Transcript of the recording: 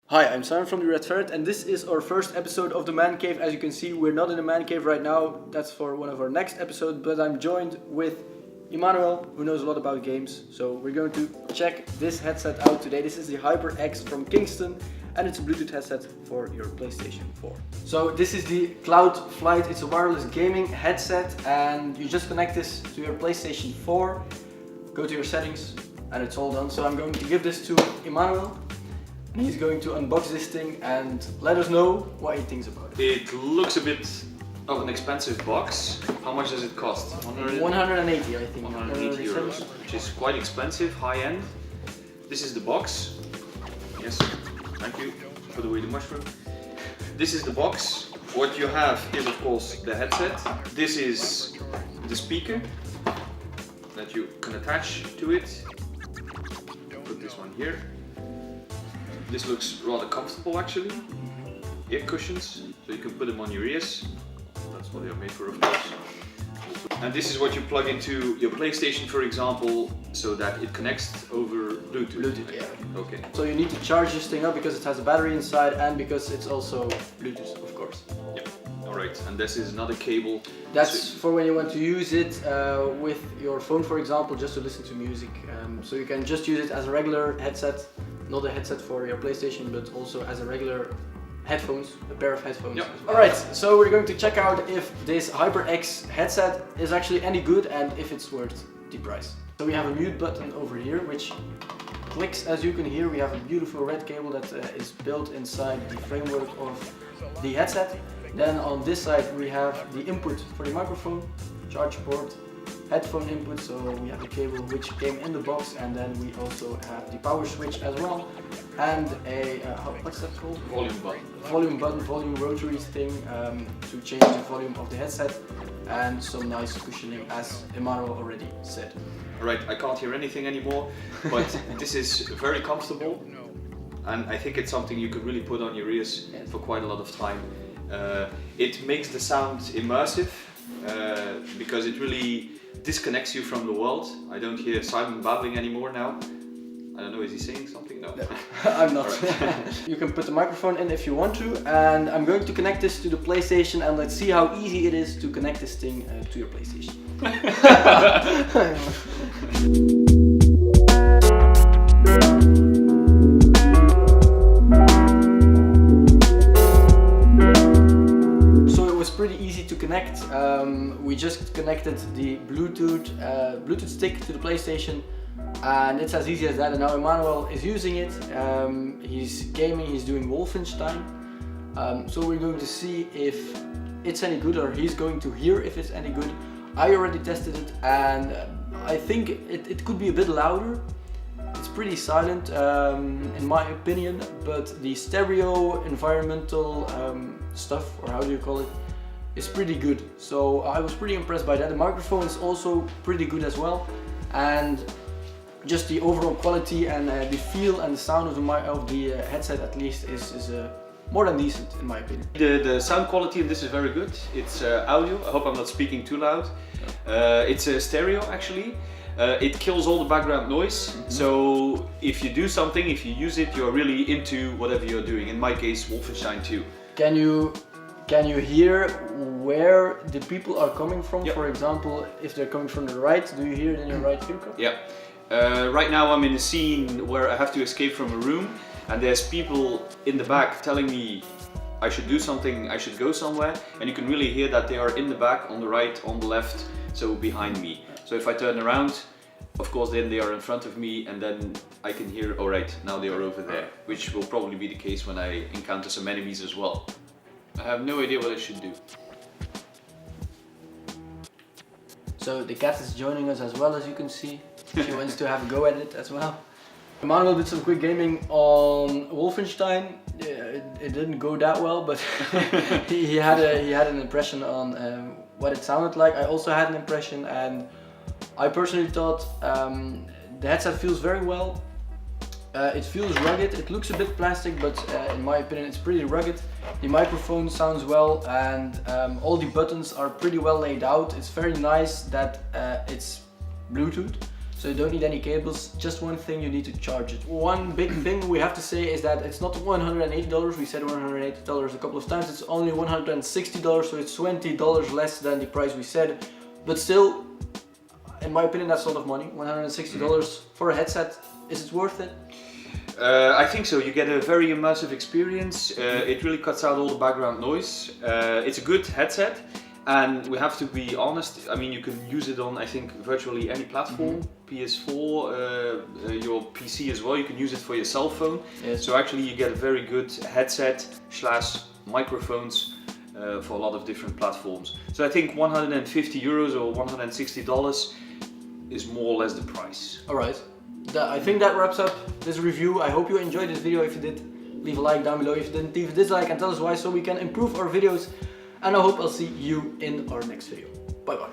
Hi, I'm Simon from the Red Ferret, and this is our first episode of the Man Cave. As you can see, we're not in the Man Cave right now. That's for one of our next episodes, but I'm joined with Emmanuel, who knows a lot about games. So we're going to check this headset out today. This is the HyperX from Kingston, and it's a Bluetooth headset for your PlayStation 4. So this is the Cloud Flight. It's a wireless gaming headset, and you just connect this to your PlayStation 4, go to your settings, and it's all done. So I'm going to give this to Emmanuel. He's going to unbox this thing and let us know what he thinks about it. It looks a bit of an expensive box. How much does it cost? 180, I think. 180 euros, which is quite expensive, high end. This is the box. Yes, thank you. Put away the mushroom. This is the box. What you have is, of course, the headset. This is the speaker that you can attach to it. Put this one here. This looks rather comfortable actually. Ear cushions, so you can put them on your ears. That's what they are made for, of course. And this is what you plug into your PlayStation, for example, so that it connects over Bluetooth. Bluetooth, yeah. Okay. So you need to charge this thing up because it has a battery inside and because it's also Bluetooth, of course. Yeah. Alright, and this is another cable. That's for when you want to use it with your phone, for example, just to listen to music. So you can just use it as a regular headset. Not a headset for your PlayStation, but also as a regular headphones, a pair of headphones. Yep. Well. Alright, so we're going to check out if this HyperX headset is actually any good and if it's worth the price. So we have a mute button over here, which clicks as you can hear. We have a beautiful red cable that is built inside the framework of the headset. Then on this side we have the input for the microphone, charge port, headphone input, so we have the cable which came in the box, and then we also have the power switch as well, and a what's that called? Volume button, volume rotary thing to change the volume of the headset, and some nice cushioning, as Emmanuel already said. Alright, I can't hear anything anymore, but this is very comfortable, and I think it's something you could really put on your ears for quite a lot of time. It makes the sound immersive because it really disconnects you from the world. I don't hear Simon babbling anymore now. I don't know, is he saying something? No. I'm not. You can put the microphone in if you want to, and I'm going to connect this to the PlayStation, and let's see how easy it is to connect this thing to your PlayStation. Pretty easy to connect. We just connected the Bluetooth stick to the PlayStation, and it's as easy as that. And now Emmanuel is using it. He's gaming, he's doing Wolfenstein. So we're going to see if it's any good, or he's going to hear if it's any good. I already tested it, and I think it could be a bit louder. It's pretty silent in my opinion, but the stereo environmental stuff, or how do you call it, is pretty good. So I was pretty impressed by that. The microphone is also pretty good as well, and just the overall quality and the feel and the sound of the headset at least is more than decent in my opinion. The sound quality in this is very good. It's audio. I hope I'm not speaking too loud. It's a stereo actually. It kills all the background noise. So if you do something, if you use it, you're really into whatever you're doing. In my case, Wolfenstein 2. Can you hear where the people are coming from? Yep. For example, if they're coming from the right, do you hear it in your right ear? Yeah. Right now I'm in a scene where I have to escape from a room, and there's people in the back telling me I should do something, I should go somewhere, and you can really hear that they are in the back, on the right, on the left, so behind me. So if I turn around, of course then they are in front of me, and then I can hear, alright, now they are over there, which will probably be the case when I encounter some enemies as well. I have no idea what I should do. So the cat is joining us as well, as you can see. She wants to have a go at it as well. Emmanuel did some quick gaming on Wolfenstein. It didn't go that well, but he had an impression on what it sounded like. I also had an impression, and I personally thought the headset feels very well. It feels rugged. It looks a bit plastic, but in my opinion it's pretty rugged. The microphone sounds well, and all the buttons are pretty well laid out. It's very nice that it's Bluetooth. So you don't need any cables, just one thing, you need to charge it. One big thing we have to say is that it's not $180, we said $180 a couple of times, it's only $160, so it's $20 less than the price we said. But still, in my opinion, that's a lot of money. $160 for a headset, is it worth it? I think so. You get a very immersive experience. It really cuts out all the background noise. It's a good headset. And we have to be honest, I mean, you can use it on, I think, virtually any platform, PS4, your PC as well, you can use it for your cell phone. Yes. So actually you get a very good headset / microphones for a lot of different platforms. So I think €150 or $160 is more or less the price. Alright, I think that wraps up this review. I hope you enjoyed this video. If you did, leave a like down below. If you didn't, leave a dislike and tell us why, so we can improve our videos. And I hope I'll see you in our next video. Bye bye.